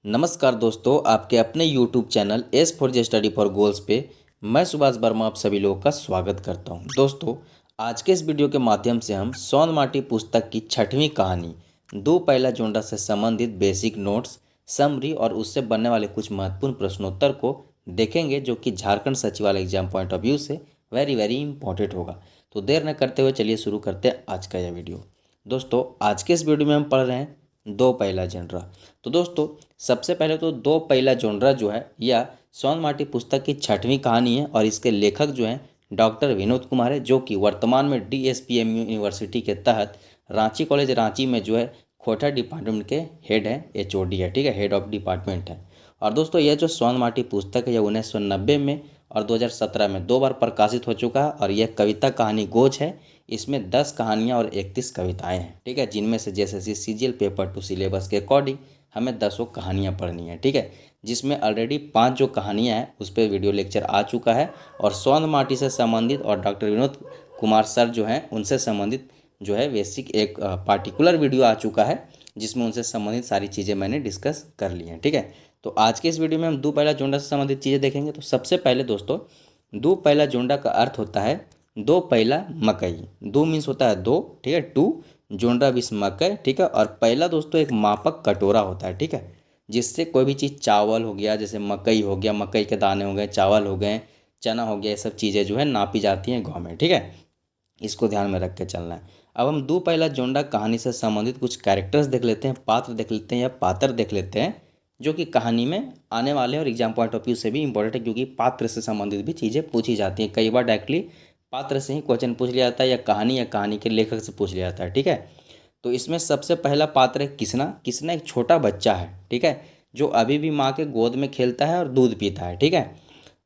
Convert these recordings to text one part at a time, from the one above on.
नमस्कार दोस्तों, आपके अपने YouTube channel S for J study for goals पे मैं सुभाष वर्मा आप सभी लोगों का स्वागत करता हूं। दोस्तों, आज के इस वीडियो के माध्यम से हम सोन माटी पुस्तक की 6वीं कहानी दो पहला जोंडा से संबंधित बेसिक नोट्स, समरी और उससे बनने वाले कुछ महत्वपूर्ण प्रश्नोत्तर को देखेंगे, जो कि झारखंड सचिवालय एग्जाम पॉइंट ऑफ व्यू से वेरी वेरी इंपॉर्टेंट होगा। तो देर न करते हुए चलिए शुरू करते हैं आज का यह वीडियो। दोस्तों, आज के इस वीडियो में हम पढ़ रहे हैं दो पहला जोनरा। तो दोस्तों, सबसे पहले तो दो पहला जोनरा जो है यह सोन माटी पुस्तक की 6वीं कहानी है और इसके लेखक जो हैं डॉक्टर विनोद कुमार है, जो कि वर्तमान में DSPMU यूनिवर्सिटी के तहत रांची कॉलेज रांची में जो है खोटा डिपार्टमेंट के हेड है, HOD है, ठीक है, हेड ऑफ डिपार्टमेंट है। और दोस्तों, यह जो सोन माटी पुस्तक है यह 1990 में और 2017 में दो बार प्रकाशित हो चुका है और यह कविता कहानी गोच है। इसमें 10 कहानियाँ और 31 कविताएं हैं, ठीक है, जिनमें से जैसे CGL पेपर टू सिलेबस के अकॉर्डिंग हमें 10 कहानियाँ पढ़नी है, ठीक है, जिसमें ऑलरेडी 5 जो कहानियाँ हैं उस पर वीडियो लेक्चर आ चुका है और सोन माटी से संबंधित और डॉक्टर विनोद कुमार सर जो हैं उनसे संबंधित जो है बेसिक एक पार्टिकुलर वीडियो आ चुका है, जिसमें उनसे संबंधित सारी चीज़ें मैंने डिस्कस कर ली हैं, ठीक है। तो आज के इस वीडियो में हम दो पहला जोंडा से संबंधित चीज़ें देखेंगे। तो सबसे पहले दोस्तों, दो पहला जोंडा का अर्थ होता है दो पहला मकई। दो मीन्स होता है दो, ठीक है, टू, जोंडा बीस मकई, ठीक है। और पहला दोस्तों एक मापक कटोरा होता है, ठीक है, जिससे कोई भी चीज़, चावल हो गया, जैसे मकई हो गया, मकई के दाने हो गए, चावल हो गए, चना हो गया, ये सब चीज़ें जो है नापी जाती हैं गाँव में, ठीक है। इसको ध्यान में रख के चलना है। अब हम दो पहला जोंडा कहानी से संबंधित कुछ कैरेक्टर्स देख लेते हैं, पात्र देख लेते हैं या पात्र देख लेते हैं, जो कि कहानी में आने वाले और एग्जाम पॉइंट ऑफ व्यू से भी इंपॉर्टेंट है, क्योंकि पात्र से संबंधित भी चीज़ें पूछी जाती हैं। कई बार डायरेक्टली पात्र से ही क्वेश्चन पूछ लिया जाता है या कहानी के लेखक से पूछ लिया जाता है, ठीक है। तो इसमें सबसे पहला पात्र है किसना। किसना एक छोटा बच्चा है, ठीक है, जो अभी भी माँ के गोद में खेलता है और दूध पीता है, ठीक है।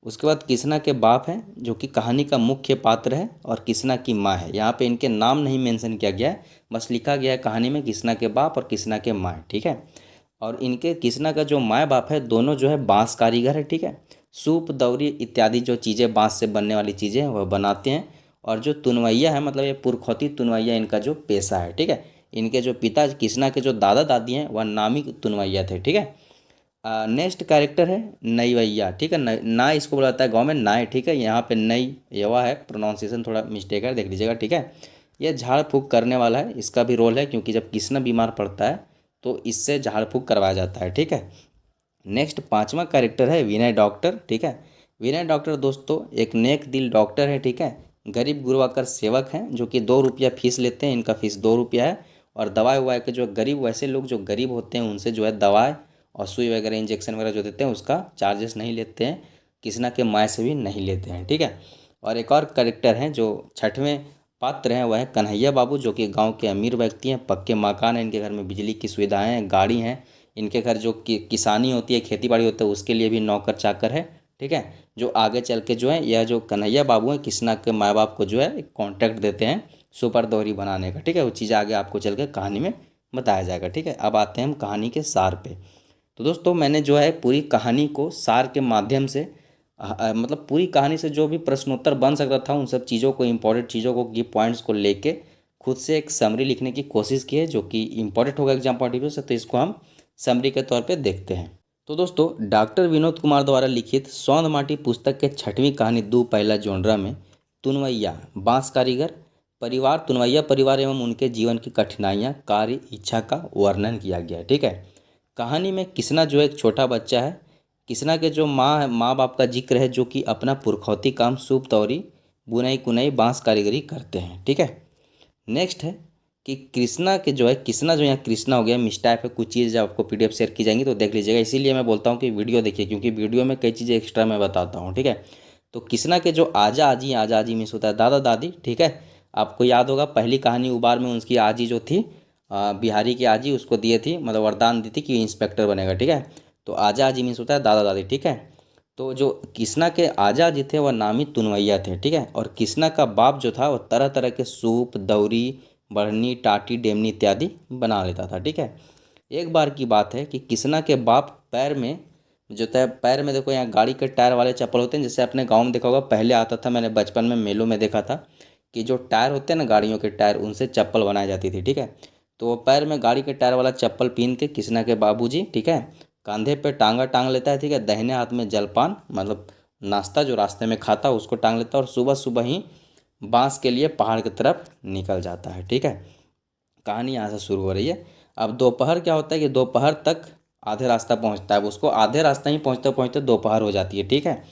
उसके बाद किसना के बाप हैं, जो कि कहानी का मुख्य पात्र है, और किसना की माँ है। यहाँ पे इनके नाम नहीं मेंशन किया गया है, बस लिखा गया है कहानी में किसना के बाप और किसना के माँ, ठीक है। और इनके किसना का जो माँ बाप है दोनों जो है बांस कारीगर है, ठीक है। सूप, दौरी इत्यादि जो चीज़ें बांस से बनने वाली चीज़ें हैं वह बनाते हैं। और जो तुनवैया है, मतलब ये पुरखौती तुनवैया इनका जो पेशा है, ठीक है। इनके जो पिता किसना के जो दादा दादी हैं वह नामी तुनवैया थे, ठीक है। नेक्स्ट कैरेक्टर है नईवैया, ठीक है। ना इसको बोला जाता है गाँव में नाय, ठीक है। यहाँ पे नई यवा है, प्रोनाउंसिएशन थोड़ा मिस्टेक है, देख लीजिएगा, ठीक है। यह झाड़ फूँक करने वाला है, इसका भी रोल है, क्योंकि जब किसना बीमार पड़ता है तो इससे झाड़ फूँक करवाया जाता है, ठीक है। नेक्स्ट पांचवा कैरेक्टर है विनय डॉक्टर, ठीक है। विनय डॉक्टर दोस्तों एक नेक दिल डॉक्टर है, ठीक है। गरीब गुरवाकर सेवक हैं, जो कि 2 रुपया फीस लेते हैं, इनका फीस 2 रुपया है। और दवाई उवाई के जो गरीब, वैसे लोग जो गरीब होते हैं उनसे जो है दवाई और सुई वगैरह इंजेक्शन वगैरह जो देते हैं उसका चार्जेस नहीं लेते हैं, किसना के माय से भी नहीं लेते हैं, ठीक है। और एक और कैरेक्टर हैं जो 6वें पात्र हैं, वह है कन्हैया बाबू, जो कि गांव के अमीर व्यक्ति हैं, पक्के मकान हैं इनके घर में, बिजली की सुविधाएं हैं, गाड़ी हैं इनके घर, जो किसानी होती है, खेती बाड़ी होता है, उसके लिए भी नौकर चाकर है, ठीक है। जो आगे चल के जो है यह जो कन्हैया बाबू हैं किसना के माँ बाप को जो है एक कॉन्ट्रैक्ट देते हैं सुपर दोहरी बनाने का, ठीक है। वो चीज़ आगे आपको चल के कहानी में बताया जाएगा, ठीक है। अब आते हैं हम कहानी के सार पे। तो दोस्तों, मैंने जो है पूरी कहानी को सार के माध्यम से मतलब पूरी कहानी से जो भी प्रश्नोत्तर बन सकता था उन सब चीज़ों को, इंपॉर्टेंट चीज़ों को, की पॉइंट्स को लेके खुद से एक समरी लिखने की कोशिश की है, जो कि इंपॉर्टेंट होगा एग्जाम पॉइंट ऑफ व्यू से। तो इसको हम समरी के तौर पे देखते हैं। तो दोस्तों, डॉक्टर विनोद कुमार द्वारा लिखित सोंद माटी पुस्तक के 6वीं कहानी दो पहला जोनरा में तुनवैया बांस कारीगर परिवार, तुनवैया परिवार एवं उनके जीवन की कठिनाइयाँ, कार्य, इच्छा का वर्णन किया गया है, ठीक है। कहानी में किसना जो एक छोटा बच्चा है, किसना के जो माँ बाप का जिक्र है, जो कि अपना पुरखौती काम सूप तौरी, बुनाई कुनाई, बांस कारीगरी करते हैं, ठीक है। नेक्स्ट है कि कृष्णा के जो है, कृष्णा जो यहाँ कृष्णा हो गया, मिसटाइप है, कुछ चीज़ आपको PDF शेयर की जाएंगी तो देख लीजिएगा। इसीलिए मैं बोलता हूँ कि वीडियो देखिए, क्योंकि वीडियो में कई चीज़ें एक्स्ट्रा मैं बताता हूँ, ठीक है। तो कृष्णा के जो आजा आजी मिस होता है दादा दादी, ठीक है। आपको याद होगा पहली कहानी उबार में उसकी आजी जो थी, बिहारी की आजी, उसको दिए थी, मतलब वरदान दी थी कि इंस्पेक्टर बनेगा, ठीक है। तो आजा आजी मिस होता है दादा दादी, ठीक है। तो जो कृष्णा के आजा जी थे वह नामी तुनवैया थे, ठीक है। और कृष्णा का बाप जो था वह तरह तरह के सूप, दौरी, बढ़नी, टाटी, डेमनी इत्यादि बना लेता था, ठीक है। एक बार की बात है कि कृष्णा के बाप पैर में जो था, पैर में देखो यहाँ गाड़ी के टायर वाले चप्पल होते हैं, जैसे अपने गांव में देखा होगा, पहले आता था, मैंने बचपन में मेलों में देखा था कि जो टायर होते हैं ना गाड़ियों के टायर, उनसे चप्पल बनाई जाती थी, ठीक है। तो वो पैर में गाड़ी के टायर वाला चप्पल पहन के कृष्णा के बाबूजी, ठीक है, कंधे पे टांगा टांग लेता है, ठीक है। दाहिने हाथ में जलपान मतलब नाश्ता जो रास्ते में खाता है उसको टांग लेता है, और सुबह सुबह ही बांस के लिए पहाड़ की तरफ निकल जाता है, ठीक है। कहानी यहाँ से शुरू हो रही है। अब दोपहर क्या होता है कि दोपहर तक आधे रास्ता पहुँचता है, उसको आधे रास्ता ही पहुँचते पहुँचते दोपहर हो जाती है, ठीक है।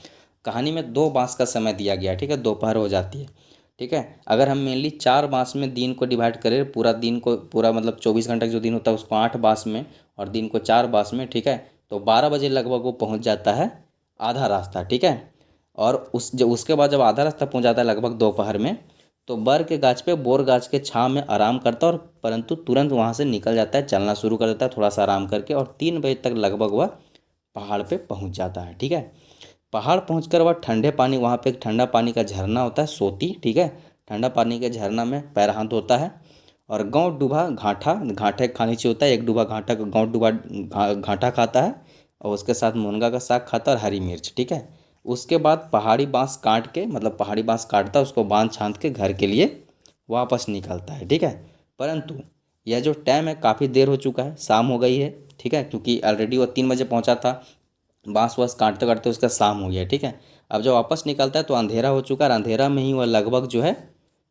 कहानी में 2 बाँस का समय दिया गया है, ठीक है, दोपहर हो जाती है, ठीक है। अगर हम मेनली 4 बाँस में दिन को डिवाइड करें, पूरा दिन को, पूरा मतलब 24 घंटे का जो दिन होता है उसको 8 बाँस में और दिन को 4 बाँस में, ठीक है, तो 12 बजे लगभग वो पहुँच जाता है आधा रास्ता, ठीक है। और उसके बाद जब आधा रास्ता पहुँच जाता है लगभग दोपहर में, तो बर के गाछ पे, बोर गाछ के छाँव में आराम करता है, और परंतु तुरंत वहाँ से निकल जाता है, चलना शुरू कर देता है थोड़ा सा आराम करके, और 3 बजे तक लगभग वह पहाड़ पे पहुँच जाता है, ठीक है। पहाड़ पहुंचकर वह ठंडे पानी, वहाँ पे एक ठंडा पानी का झरना होता है, सोती, ठीक है। ठंडा पानी के झरना में पैर हाथ धोता है, और गाँव डूबा घाटा, घाटे खानी चाहिए होता है, एक डूबा घाटा, गाँव डूबा घाटा खाता है, और उसके साथ मुनगा का साग खाता है और हरी मिर्च, ठीक है। उसके बाद पहाड़ी बाँस काट के, मतलब पहाड़ी बाँस काटता है, उसको बांध छांद के घर के लिए वापस निकलता है, ठीक है। परंतु यह जो टाइम है काफ़ी देर हो चुका है, शाम हो गई है, ठीक है, क्योंकि ऑलरेडी वो 3 बजे पहुंचा था, बाँस वाँस काटते काटते उसका शाम हो गया, ठीक है। अब जब वापस निकलता है तो अंधेरा हो चुका है, और अंधेरा में ही वह लगभग जो है,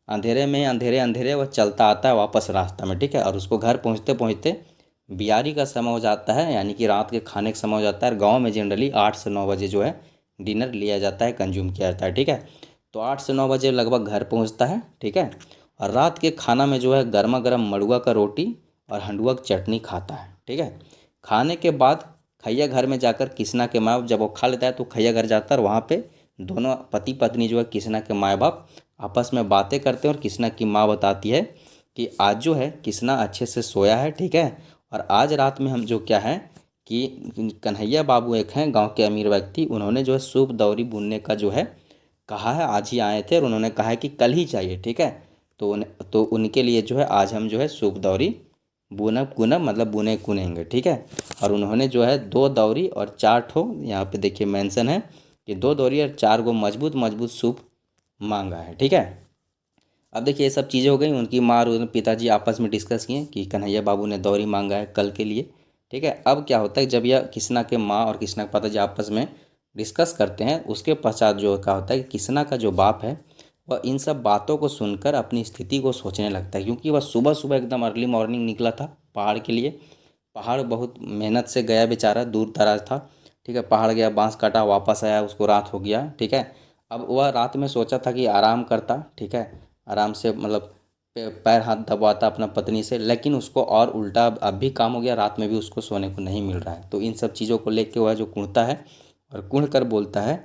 अंधेरे में अंधेरे अंधेरे वह चलता आता है वापस रास्ता में, ठीक है। और उसको घर पहुंचते पहुंचते बियारी का समय हो जाता है, यानी कि रात के खाने का समय हो जाता है। गांव में जनरली 8 से 9 बजे जो है डिनर लिया जाता है, कंज्यूम किया जाता है, ठीक है। तो 8 से 9 बजे लगभग घर पहुंचता है, ठीक है। और रात के खाना में जो है गर्मा गर्म मड़ुआ का रोटी और हंडुआ की चटनी खाता है, ठीक है। खाने के बाद खैया घर में जाकर किसना के माँ, जब वो खा लेता है तो खैया घर जाता है, और वहाँ पे दोनों पति पत्नी जो है किसना के माँ बाप आपस में बातें करते हैं, और किसना की माँ बताती है कि आज जो है किसना अच्छे से सोया है, ठीक है। और आज रात में हम जो क्या है कि कन्हैया बाबू एक हैं गांव के अमीर व्यक्ति, उन्होंने जो है सूप दौरी बुनने का जो है कहा है, आज ही आए थे, और उन्होंने कहा है कि कल ही चाहिए, ठीक है। तो उनके लिए जो है आज हम जो है सूप दौरी बुनब गुनब मतलब बुने कुनेंगे, ठीक है। और उन्होंने जो है 2 दौरी और 4 ठो, यहाँ पे देखिए मेंशन है कि 2 दौरी और 4 गो मजबूत मजबूत सूप मांगा है, ठीक है। अब देखिए ये सब चीज़ें हो गई, उनकी माँ और उनके पिताजी आपस में डिस्कस किए कि कन्हैया बाबू ने दौरी मांगा है कल के लिए, ठीक है। अब क्या होता है, जब यह किसना के माँ और किसना के पिताजी आपस में डिस्कस करते हैं, उसके पश्चात जो क्या होता है कि किसना का जो बाप है वह इन सब बातों को सुनकर अपनी स्थिति को सोचने लगता है, क्योंकि वह सुबह सुबह एकदम अर्ली मॉर्निंग निकला था पहाड़ के लिए। पहाड़ बहुत मेहनत से गया बेचारा, दूर दराज था, ठीक है। पहाड़ गया, बांस काटा, वापस आया, उसको रात हो गया, ठीक है। अब वह रात में सोचा था कि आराम करता, ठीक है, आराम से मतलब पैर हाथ दबाता अपना पत्नी से, लेकिन उसको और उल्टा अब भी काम हो गया, रात में भी उसको सोने को नहीं मिल रहा है। तो इन सब चीज़ों को लेकर वह जो कुढ़ता है, और कुढ़ कर बोलता है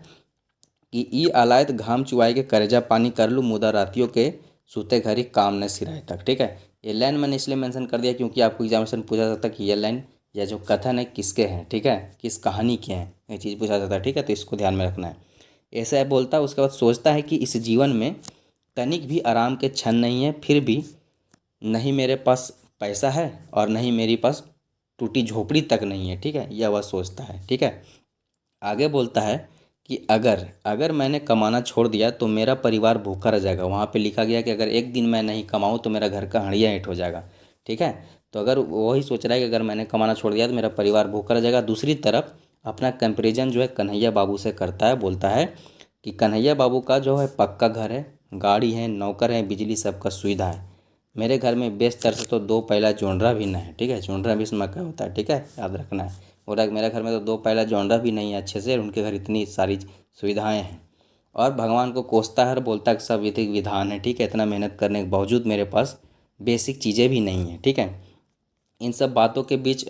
कि ई आलायत घाम चुआई के करेजा पानी कर लूँ, मुदा रातियों के सूते घरी काम न सिराए तक, ठीक है। ये लाइन मैंने इसलिए मेंशन कर दिया क्योंकि आपको एग्जामिनेशन पूछा जाता है कि ये लाइन या जो कथन है किसके हैं, ठीक है, किस कहानी के हैं, ये चीज़ पूछा जाता है, ठीक है। तो इसको ध्यान में रखना है। ऐसा है बोलता है, उसके बाद सोचता है कि इस जीवन में तनिक भी आराम के क्षण नहीं है, फिर भी नहीं मेरे पास पैसा है और नहीं मेरे पास टूटी झोपड़ी तक नहीं है, ठीक है, यह वह सोचता है, ठीक है। आगे बोलता है कि अगर अगर मैंने कमाना छोड़ दिया तो मेरा परिवार भूखा रह जाएगा। वहाँ पे लिखा गया कि अगर एक दिन मैं नहीं कमाऊँ तो मेरा घर का हंडिया ईंट हो जाएगा, ठीक है। तो अगर वही सोच रहा है कि अगर मैंने कमाना छोड़ दिया तो मेरा परिवार भूखा रह जाएगा। दूसरी तरफ अपना कंपेरिजन जो है कन्हैया बाबू से करता है, बोलता है कि कन्हैया बाबू का जो है पक्का घर है, गाड़ी है, नौकर है, बिजली सबका सुविधा है। मेरे घर में बेस्ट तरह से तो 2 पहला जोनरा भी ना है, ठीक है। जोनरा भी इसमें क्या होता है, ठीक है, याद रखना है। बोल रहा है कि मेरे घर में तो 2 पहला जोनरा भी नहीं है अच्छे से, और उनके घर इतनी सारी सुविधाएं हैं। और भगवान को कोसता है और बोलता है कि सब विधि विधान है, ठीक है, इतना मेहनत करने के बावजूद मेरे पास बेसिक चीज़ें भी नहीं हैं, ठीक है। इन सब बातों के बीच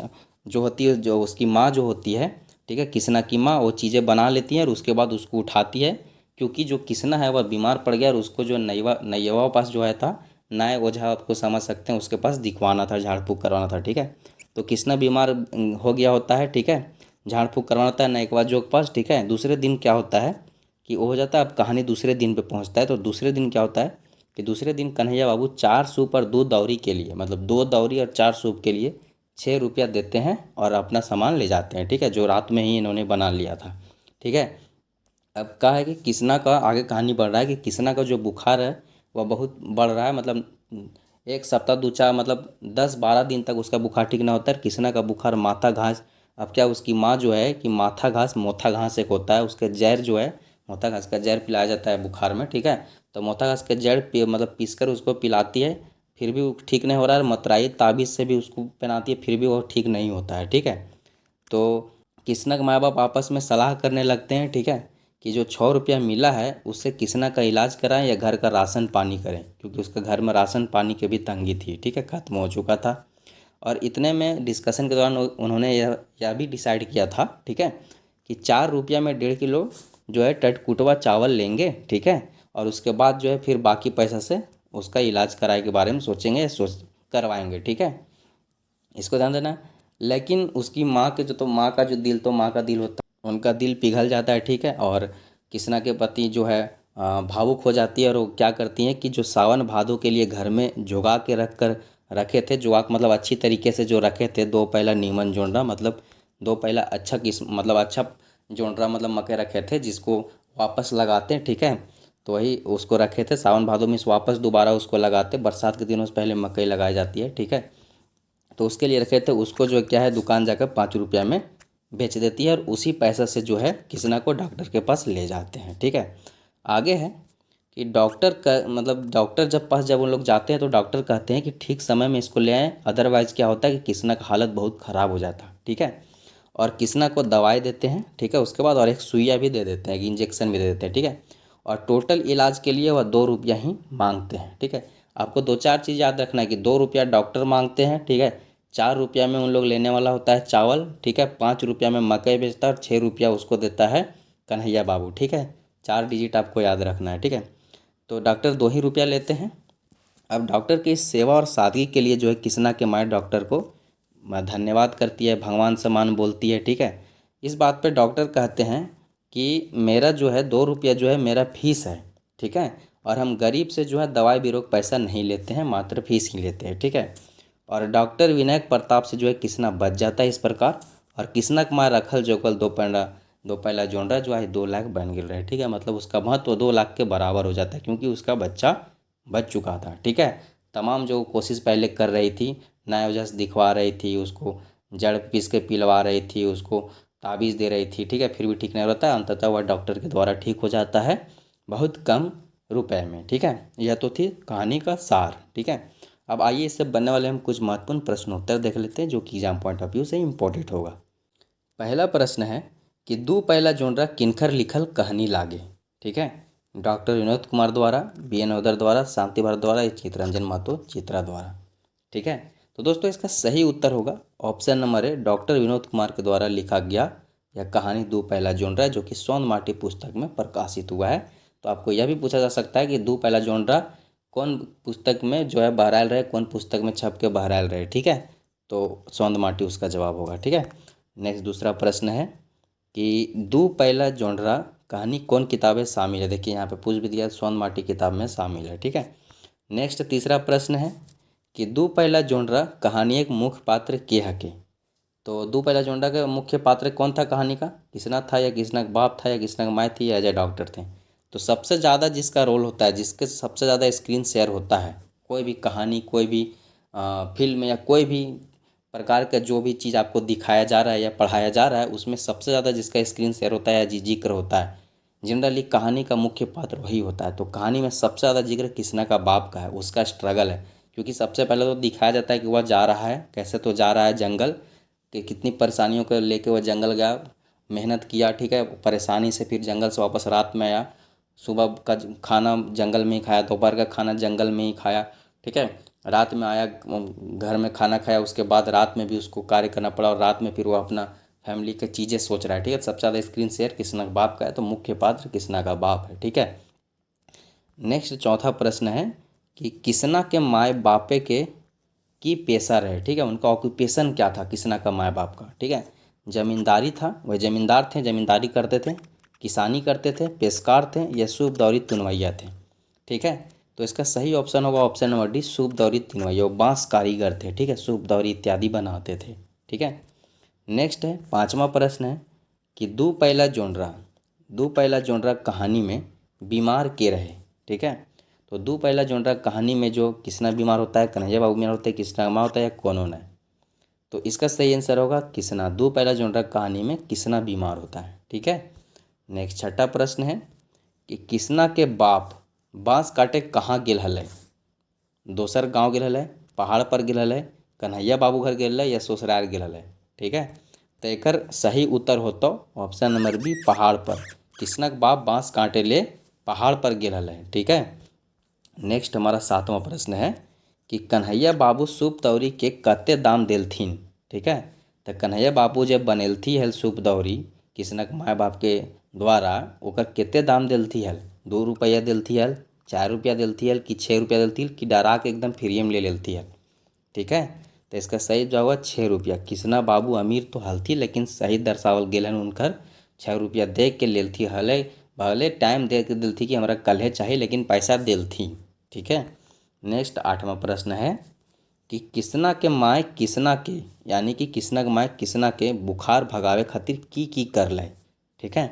जो होती है, जो उसकी माँ जो होती है, ठीक है, किसना की माँ, वो चीज़ें बना लेती है और उसके बाद उसको उठाती है, क्योंकि जो किसना है वह बीमार पड़ गया, और उसको जो नैयवा पास जो है था, नाय ओझा आपको समझ सकते हैं, उसके पास दिखवाना था, झाड़ फूँक करवाना था, ठीक है। तो किसना बीमार हो गया होता है, ठीक है, झाड़ फूँक करवाना होता है नैयवा जो के पास, ठीक है। दूसरे दिन क्या होता है कि वो हो जाता है, अब कहानी दूसरे दिन पे पहुंचता है। तो दूसरे दिन क्या होता है कि दूसरे दिन कन्हैया बाबू 4 सूप और 2 दौरी के लिए, मतलब 2 दौरी और 4 सूप के लिए 6 रुपया देते हैं और अपना सामान ले जाते हैं, ठीक है, जो रात में ही इन्होंने बना लिया था, ठीक है। अब क्या है कि किसना का आगे कहानी बढ़ रहा है कि किसना का जो बुखार है वह बहुत बढ़ रहा है, मतलब एक सप्ताह दो चार मतलब 10-12 दिन तक उसका बुखार ठीक ना होता है। किसना का बुखार माथा घास अब क्या उसकी माँ जो है कि माथा घास मोथा घास एक होता है, उसके जहर जो है मोथा घास का जहर पिलाया जाता है बुखार में, ठीक है। तो मोथा घास का जड़ मतलब पीस कर उसको पिलाती है, फिर भी वो ठीक नहीं हो रहा है। मतराई ताबीज़ से भी उसको पहनाती है, फिर भी वो ठीक नहीं होता है, ठीक है। तो किसना के माँ बाप आपस में सलाह करने लगते हैं, ठीक है, कि जो 6 रुपया मिला है उससे किसना का इलाज कराएं या घर का राशन पानी करें, क्योंकि उसके घर में राशन पानी की भी तंगी थी, ठीक है, ख़त्म हो चुका था। और इतने में डिस्कशन के दौरान उन्होंने यह भी डिसाइड किया था, ठीक है, कि 4 रुपया में 1.5 किलो जो है टटकुटवा चावल लेंगे, ठीक है। और उसके बाद जो है फिर बाकी पैसा से उसका इलाज कराए के बारे में सोचेंगे, सोच करवाएंगे, ठीक है। इसको ध्यान देना। लेकिन उसकी माँ के जो तो माँ का जो दिल तो माँ का दिल होता है, उनका दिल पिघल जाता है, ठीक है। और किसना के पति जो है भावुक हो जाती है, और वो क्या करती हैं कि जो सावन भादों के लिए घर में जुगा के रखे थे, जुगा मतलब अच्छी तरीके से जो रखे थे, 2 पहला नीमन जोनरा मतलब 2 पहला अच्छा किस्म मतलब अच्छा जोनरा मतलब मकई रखे थे, जिसको वापस लगाते हैं, ठीक है। तो वही उसको रखे थे सावन भादों में, इस वापस दोबारा उसको लगाते, बरसात के दिनों से पहले मकई लगाई जाती है, ठीक है। तो उसके लिए रखे थे, उसको जो क्या है दुकान जाकर 5 रुपया में बेच देती है, और उसी पैसा से जो है किसना को डॉक्टर के पास ले जाते हैं, ठीक है। आगे है कि डॉक्टर का मतलब डॉक्टर जब उन लोग जाते हैं तो डॉक्टर कहते हैं कि ठीक समय में इसको ले आएँ, अदरवाइज़ क्या होता है कि किसना का हालत बहुत ख़राब हो जाता है, ठीक है। और किसना को दवाई देते हैं, ठीक है, उसके बाद और एक सुइया भी दे देते हैं, एक इंजेक्शन भी दे देते हैं, ठीक है। और टोटल इलाज के लिए वह 2 रुपया ही मांगते हैं, ठीक है। आपको 2 4 चीज़ याद रखना है कि 2 रुपया डॉक्टर मांगते हैं, ठीक है। 4 रुपया में उन लोग लेने वाला होता है चावल, ठीक है। 5 रुपया में मकई बेचता है, और 6 रुपया उसको देता है कन्हैया बाबू, ठीक है। 4 डिजिट आपको याद रखना है, ठीक है। तो डॉक्टर 2 ही रुपया लेते हैं। अब डॉक्टर की इस सेवा और सादगी के लिए जो है किसना के माए डॉक्टर को धन्यवाद करती है, भगवान समान बोलती है, ठीक है। इस बात पे डॉक्टर कहते हैं कि मेरा जो है 2 रुपया जो है मेरा फीस है, ठीक है। और हम गरीब से जो है दवाई बीरो का पैसा नहीं लेते हैं, मात्र फीस ही लेते हैं, ठीक है। और डॉक्टर विनायक प्रताप से जो है किसना बच जाता है इस प्रकार। और किसना के माँ रखल जोकल 2 पहला जोनरा जो है 2 लाख बन गिर रहे, ठीक है। मतलब उसका महत्व 2 लाख के बराबर हो जाता है, क्योंकि उसका बच्चा बच चुका था, ठीक है। तमाम जो कोशिश पहले कर रही थी, नया वजह से दिखवा रही थी उसको, जड़ पीस के पिलवा रही थी उसको, ताबीज़ दे रही थी, ठीक है, फिर भी ठीक नहीं होता, अंततः वह डॉक्टर के द्वारा ठीक हो जाता है बहुत कम रुपए में, ठीक है। यह तो थी कहानी का सार, ठीक है। अब आइए इससे बनने वाले हम कुछ महत्वपूर्ण प्रश्नोत्तर देख लेते हैं, जो कि एग्जाम पॉइंट ऑफ व्यू से इम्पोर्टेंट होगा। पहला प्रश्न है कि 2 पहला जोनरा किनखर लिखल कहानी लागे, ठीक है। डॉक्टर विनोद कुमार द्वारा, बी.एन. ओदर द्वारा, शांति भारत द्वारा, या चित्ररंजन महतो चित्रा द्वारा, ठीक है। तो दोस्तों इसका सही उत्तर होगा ऑप्शन नंबर है, डॉक्टर विनोद कुमार के द्वारा लिखा गया यह कहानी 2 पहला जोनरा है, जो कि सोन माटी पुस्तक में प्रकाशित हुआ है। तो आपको यह भी पूछा जा सकता है कि 2 पहला जोनरा कौन पुस्तक में जो है बहरायल रहे, कौन पुस्तक में छप के बहरायल रहे, ठीक है। तो सौंद माटी उसका जवाब होगा, ठीक है। नेक्स्ट दूसरा प्रश्न है कि 2 पहला जोनरा कहानी कौन किताबें शामिल है। देखिए यहाँ पे पूछ भी दिया, सौंद माटी किताब में शामिल है, ठीक है। नेक्स्ट तीसरा प्रश्न है कि 2 पहला जोनरा कहानी एक मुख्य पात्र के हके। तो 2 पहला जोनरा का मुख्य पात्र कौन था कहानी का, किसना था, या किसना का बाप था, या किसना का माँ थी, या एज ए डॉक्टर थे। तो सबसे ज़्यादा जिसका रोल होता है, जिसके सबसे ज़्यादा स्क्रीन शेयर होता है, कोई भी कहानी, कोई भी फिल्म, या कोई भी प्रकार का जो भी चीज़ आपको दिखाया जा रहा है या पढ़ाया जा रहा है, उसमें सबसे ज़्यादा जिसका स्क्रीन शेयर होता है या जिक्र होता है, जनरली कहानी का मुख्य पात्र वही होता है। तो कहानी में सबसे ज़्यादा जिक्र किसना का बाप का है, उसका स्ट्रगल है। क्योंकि सबसे पहले तो दिखाया जाता है कि वह जा रहा है कैसे, तो जा रहा है जंगल कि कितनी परेशानियों को लेके वह जंगल गया, मेहनत किया, ठीक है, परेशानी से फिर जंगल से वापस रात में आया, सुबह का खाना जंगल में ही खाया, दोपहर का खाना जंगल में ही खाया, ठीक है। रात में आया, घर में खाना खाया, उसके बाद रात में भी उसको कार्य करना पड़ा, और रात में फिर वो अपना फैमिली की चीज़ें सोच रहा है, ठीक है। सबसे ज़्यादा स्क्रीन शेयर किसना का बाप का है, तो मुख्य पात्र किसना का बाप है, ठीक है। नेक्स्ट चौथा प्रश्न है कि किसना के माए बापे के की पेशा रहे, ठीक है, उनका ऑक्यूपेशन क्या था किसना का माए बाप का, ठीक है। जमींदारी था, वह जमींदार थे, जमींदारी करते थे, किसानी करते थे, पेशकार थे, या सूप दौरी तुनवैया थे, ठीक है। तो इसका सही ऑप्शन होगा ऑप्शन नंबर डी, सूप दौरी तुनवैया, वो बांस कारीगर थे, ठीक है, सूप दौरी इत्यादि बनाते थे, ठीक है। नेक्स्ट है पांचवा प्रश्न है कि 2 पहला जोनरा कहानी में बीमार के रहे, ठीक है। तो 2 पहला जोनरा कहानी में जो किसना बीमार होता है, कन्हैया बाबू बीमार होता है, किसना माँ होता है, या कौन होना है। तो इसका सही आंसर होगा किसना। दो पहला जोनरा कहानी में किसना बीमार होता है। ठीक है। नेक्स्ट छठा प्रश्न है कि किसना के बाप बांस काटे कहाँ गेल हलै। दोसर गांव गेल हलै, पहाड़ पर गेल हलै, कन्हैया बाबू घर गेल हलै या ससुराल गेल हलै। ठीक है। तो एकर सही उत्तर होता ऑप्शन नंबर बी पहाड़ पर। किसनक बाप बांस काटे ले पहाड़ पर गेल हलै। ठीक है। नेक्स्ट हमारा सातवां प्रश्न है कि कन्हैया बाबू सूप दौरी के कते दाम देलथिन। ठीक है। तो कन्हैया बाबू जब बनेलथी हल सूप दौरी किसनक माय बाप के द्वारा ओकर केते दाम देलथी हल। 2 रुपया देलथी हल, 4 रुपया देलथी हल कि 6 रुपया देलथी हल कि डरा के एकदम फ्री में ले लेती हल। ठीक है। तो इसका सही जवाब हुआ 6 रुपया। किसना बाबू अमीर तो हलथी लेकिन सही दर्शावल गेलन उनकर 6 रुपया दे के लेलथी हले। भले टाइम दे के दिलथी कि हमारा कल्हे चाहिए लेकिन पैसा दिलथी। ठीक है। नेक्स्ट आठवां प्रश्न है कि किसना के माय किसना के यानी कि किसना के माय किसना के बुखार भगावे खातिर की कर ले। ठीक है।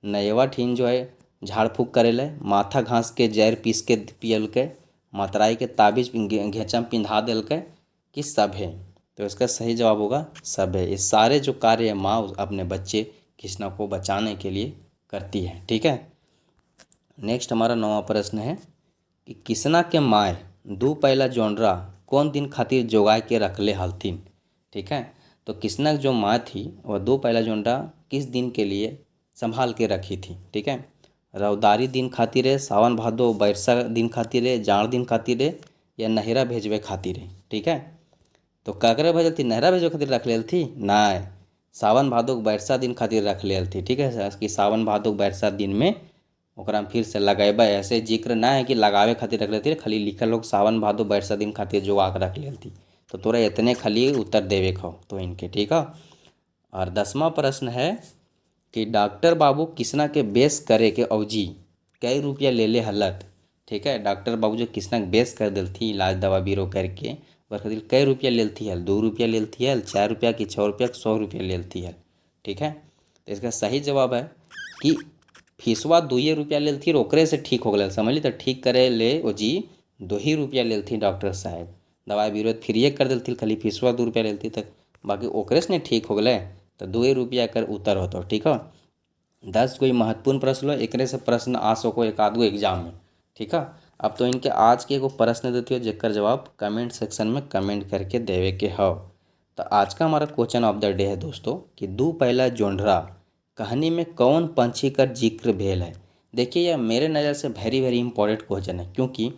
नयवा ठीन जो है झाड़ फूँक करे ले, माथा घास के जहर पीस के पियल के, मतराई के ताबीज घेचा में पिंधा दिल के कि सब है। तो इसका सही जवाब होगा सब है। ये सारे जो कार्य माँ अपने बच्चे किसना को बचाने के लिए करती है। ठीक है। नेक्स्ट हमारा नौवां प्रश्न है कि किसना के माय दू पहला जोनरा कौन दिन खातिर जोगा के रखले हलथिन। ठीक है। तो किसना जो माँ थी वह 2 पहला जोनरा किस दिन के लिए संभाल के रखी थी। ठीक है। रौदारी दिन खातिर है, सावन भादो बैरसा दिन खातिर है, जाड़ दिन खातिर है या नहरा भेजवे खातिर है। ठीक है। तो काकरे भेजल थी, नहरा भेजवे खातिर रख लेल थी नाय, सावन भादो बैरसा दिन खातिर रख लेल थी। ठीक है। कि सावन भादो बैरसा दिन में ओकरा में फिर से लगेबे। ऐसे जिक्र ना है कि लगावे खातिर रख लेती, खाली लिखल लोग सावन भादो बैरसा दिन खातिर जोगा के रख लेती। तो तोरा इतने खाली उत्तर देवे खो तो इनके। ठीक है। और 10वां प्रश्न है कि डॉक्टर बाबू किसना के बेस करे के अवजी कई रुपया ले ले हलत। ठीक है। डॉक्टर बाबू जो किसना के बेस कर दिलथी इलाज दवा बीरो करके ओकर खातिर कई रुपया लेलथी हल। 2 रुपया लेलथी हल, 4 रुपया कि 6 रुपया 100 रुपया लेलथी हल। ठीक है। तो इसका सही जवाब है कि फीसवा 2 रुपया लेलथी ओकरे से ठीक हो गया। समझली। तो ठीक करे ले ओ जी 2 रुपया लेलथी डॉक्टर साहब। दवाई बीरो फ्रीए कर दिलथी, खाली फीसवा 2 रुपया लेलथी तक बाकी ओकरे से नहीं ठीक हो गए। तो 2 रुपया कर उत्तर होता। ठीक है। 10 कोई महत्वपूर्ण प्रश्न हो एकरे से प्रश्न आ सको एक आध गो एग्जाम में। ठीक है। अब तो इनके आज के एगो प्रश्न देती हो जेकर जवाब कमेंट सेक्शन में कमेंट करके देवे के हो। तो आज का हमारा क्वेश्चन ऑफ द डे है दोस्तों कि 2 पहला जोनरा कहानी में कौन पंछी का जिक्र भेल है। देखिए यह मेरे नज़र से वेरी वेरी इंपॉर्टेंट क्वेश्चन है क्योंकि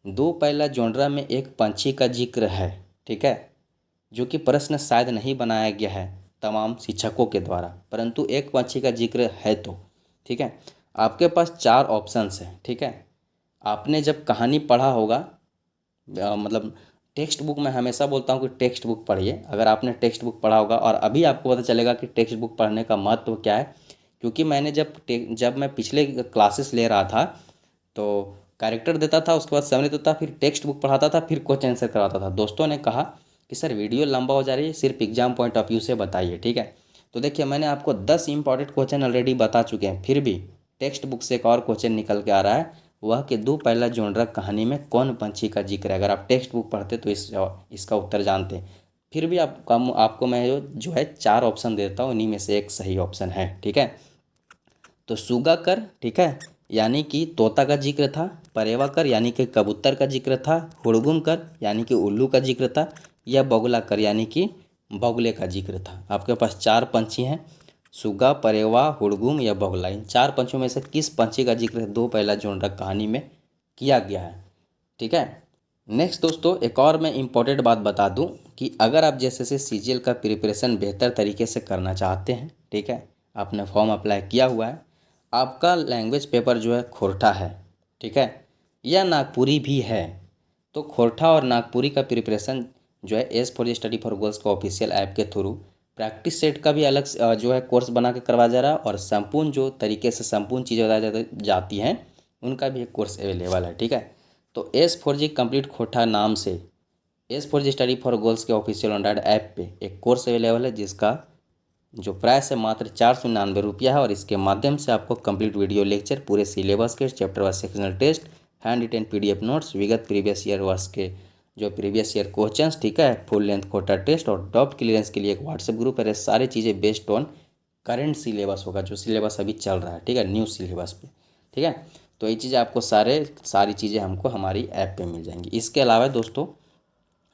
2 पहला जोनरा में एक पंछी का जिक्र है। ठीक है। जो कि प्रश्न शायद नहीं बनाया गया है तमाम शिक्षकों के द्वारा, परंतु एक पंछी का जिक्र है। तो ठीक है। आपके पास 4 ऑप्शंस हैं। ठीक है। आपने जब कहानी पढ़ा होगा मतलब टेक्स्ट बुक में हमेशा बोलता हूँ कि टेक्स्ट बुक पढ़िए। अगर आपने टेक्स्ट बुक पढ़ा होगा और अभी आपको पता चलेगा कि टेक्स्ट बुक पढ़ने का महत्व क्या है, क्योंकि मैंने जब मैं पिछले क्लासेस ले रहा था तो कैरेक्टर देता था, उसके बाद समरी देता था, फिर टेक्स्ट बुक पढ़ाता था, फिर क्वेश्चन आंसर करवाता था। दोस्तों ने कहा कि सर वीडियो लंबा हो जा रही है, सिर्फ एग्जाम पॉइंट ऑफ व्यू से बताइए। ठीक है। तो देखिए मैंने आपको 10 इंपॉर्टेंट क्वेश्चन ऑलरेडी बता चुके हैं, फिर भी टेक्स्ट बुक से एक और क्वेश्चन निकल के आ रहा है, वह कि 2 पहला जोनरा कहानी में कौन पंछी का जिक्र है। अगर आप टेक्स्ट बुक पढ़ते तो इसका उत्तर जानते हैं। फिर भी आपको मैं जो है 4 ऑप्शन देता हूँ, उन्हीं में से एक सही ऑप्शन है। ठीक है। तो सुगा कर, ठीक है, यानी कि तोता का जिक्र था। परेवा कर यानी कि कबूतर का जिक्र था। हुड़गुम कर यानी कि उल्लू का जिक्र था। या बगुला कर यानी कि बगुले का जिक्र था। आपके पास 4 पंछी हैं, सुगा, परेवा, हुड़गुम या बगुला। इन 4 पंछियों में से किस पंछी का जिक्र 2 पहला जोनरा कहानी में किया गया है। ठीक है। नेक्स्ट दोस्तों एक और मैं इम्पोर्टेंट बात बता दूं कि अगर आप जैसे सीजीएल का प्रिपरेशन बेहतर तरीके से करना चाहते हैं, ठीक है, आपने फॉर्म अप्लाई किया हुआ है, आपका लैंग्वेज पेपर जो है खोरठा है, ठीक है, या नागपुरी भी है, तो खोरठा और नागपुरी का प्रिपरेशन जो है S4J स्टडी फॉर गर्ल्स का ऑफिशियल ऐप के थ्रू प्रैक्टिस सेट का भी अलग जो है कोर्स बना के करवाया जा रहा है और संपूर्ण जो तरीके से संपूर्ण चीज़ें बताई जाती हैं उनका भी एक कोर्स अवेलेबल है। ठीक है। तो S4J कंप्लीट खोरठा नाम से S4J स्टडी फॉर गर्ल्स के ऑफिशियल एंड्रॉइड ऐप पे एक कोर्स अवेलेबल है जिसका जो प्राइस है मात्र 499 रुपया है और इसके माध्यम से आपको कंप्लीट वीडियो लेक्चर, पूरे सिलेबस के chapter wise sectional test, handwritten PDF notes, विगत प्रीवियस ईयर वर्ष के जो प्रीवियस ईयर क्वेश्चंस, ठीक है, फुल लेंथ क्वार्टर टेस्ट और डाउट क्लियरेंस के लिए एक व्हाट्सएप ग्रुप है। सारी चीज़ें बेस्ड ऑन करंट सिलेबस होगा, जो सिलेबस अभी चल रहा है, ठीक है, न्यू सिलेबस पे, ठीक है। तो ये चीज़ें आपको सारी चीज़ें हमको हमारी ऐप पे मिल जाएंगी। इसके अलावा दोस्तों,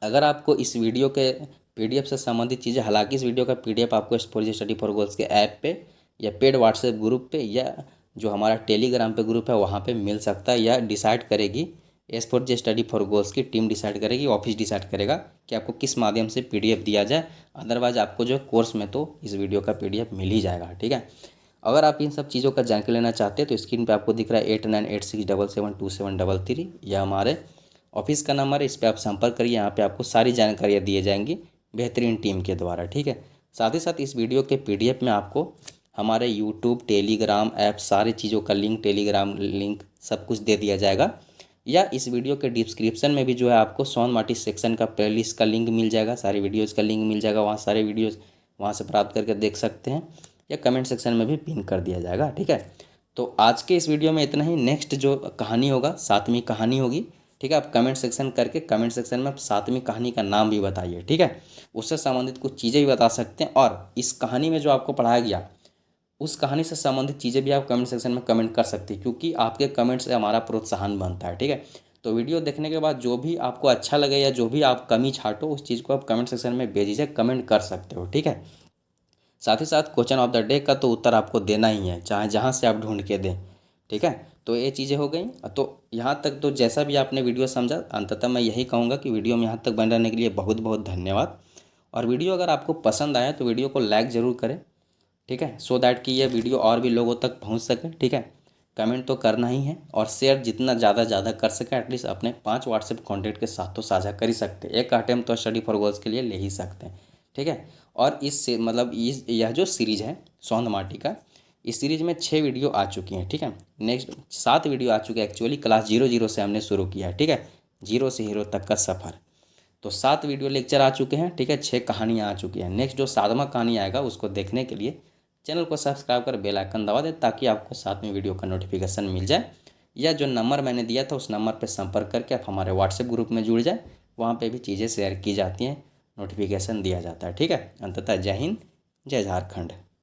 अगर आपको इस वीडियो के पीडीएफ से संबंधित चीज़ें, हालांकि इस वीडियो का पीडीएफ आपको S4G स्टडी फॉर गोल्स के ऐप पे या पेड व्हाट्सएप ग्रुप पे या जो हमारा टेलीग्राम पे ग्रुप है वहाँ पे मिल सकता है, या डिसाइड करेगी S4G स्टडी फॉर गोल्स की टीम डिसाइड करेगी, ऑफिस डिसाइड करेगा कि आपको किस माध्यम से पीडीएफ दिया जाए। अदरवाइज आपको जो कोर्स में तो इस वीडियो का पीडीएफ मिल ही जाएगा, ठीक है। अगर आप इन सब चीज़ों का जानकारी लेना चाहते हैं तो स्क्रीन पे आपको दिख रहा है 8986772733, यह हमारे ऑफिस का नंबर है। इस पर आप संपर्क करिए, यहाँ पे आपको सारी जानकारियाँ दी जाएंगी बेहतरीन टीम के द्वारा, ठीक है। साथ ही साथ इस वीडियो के पीडीएफ में आपको हमारे यूट्यूब, टेलीग्राम ऐप, सारी चीज़ों का लिंक, टेलीग्राम लिंक सब कुछ दे दिया जाएगा, या इस वीडियो के डिस्क्रिप्शन में भी जो है आपको सोन माटी सेक्शन का प्लेलिस्ट का लिंक मिल जाएगा, सारी वीडियोज़ का लिंक मिल जाएगा, वहाँ सारे वीडियोज़ वहाँ से प्राप्त करके देख सकते हैं, या कमेंट सेक्शन में भी पिन कर दिया जाएगा, ठीक है। तो आज के इस वीडियो में इतना ही। नेक्स्ट जो कहानी होगा 7वीं कहानी होगी, ठीक है। आप कमेंट सेक्शन करके कमेंट सेक्शन में आप 7वीं कहानी का नाम भी बताइए, ठीक है। उससे संबंधित कुछ चीज़ें भी बता सकते हैं, और इस कहानी में जो आपको पढ़ाया गया उस कहानी से संबंधित चीज़ें भी आप कमेंट सेक्शन में कमेंट कर सकते हैं, क्योंकि आपके कमेंट से हमारा प्रोत्साहन बनता है, ठीक है। तो वीडियो देखने के बाद जो भी आपको अच्छा लगे या जो भी आप कमी छाटो उस चीज़ को आप कमेंट सेक्शन में भेजिए, कमेंट कर सकते हो, ठीक है। साथ ही साथ क्वेश्चन ऑफ द डे का तो उत्तर आपको देना ही है, चाहे जहाँ से आप ढूंढ के दें, ठीक है। तो ये चीज़ें हो गई। तो यहाँ तक तो जैसा भी आपने वीडियो समझा, अंततः मैं यही कहूँगा कि वीडियो में यहाँ तक बने रहने के लिए बहुत बहुत धन्यवाद। और वीडियो अगर आपको पसंद आया तो वीडियो को लाइक ज़रूर करें, ठीक है, सो दैट कि यह वीडियो और भी लोगों तक पहुँच सके, ठीक है। कमेंट तो करना ही है, और शेयर जितना ज़्यादा कर सके, एटलीस्ट अपने 5 व्हाट्सएप कॉन्टैक्ट के साथ तो साझा कर ही सकते हैं। एक अटेम्प्ट तो स्टडी फॉर गोल्स के लिए ले ही सकते हैं, ठीक है। और इससे मतलब यह जो सीरीज़ है सौंध माटी का, इस सीरीज़ में 6 वीडियो आ चुकी हैं, ठीक है। नेक्स्ट 7 वीडियो आ चुके हैं, एक्चुअली क्लास 00 से हमने शुरू किया है, ठीक है, 0 से हीरो तक का सफ़र। तो 7 वीडियो लेक्चर आ चुके हैं, ठीक है, 6 कहानियाँ आ चुकी हैं। नेक्स्ट जो 7वां कहानी आएगा उसको देखने के लिए चैनल को सब्सक्राइब कर बेल आइकन दबा दें, ताकि आपको 7वें वीडियो का नोटिफिकेशन मिल जाए, या जो नंबर मैंने दिया था उस नंबर पर संपर्क करके आप हमारे व्हाट्सएप ग्रुप में जुड़ जाए, वहाँ पे भी चीज़ें शेयर की जाती हैं, नोटिफिकेशन दिया जाता है, ठीक है। अंततः जय हिंद, जय झारखंड।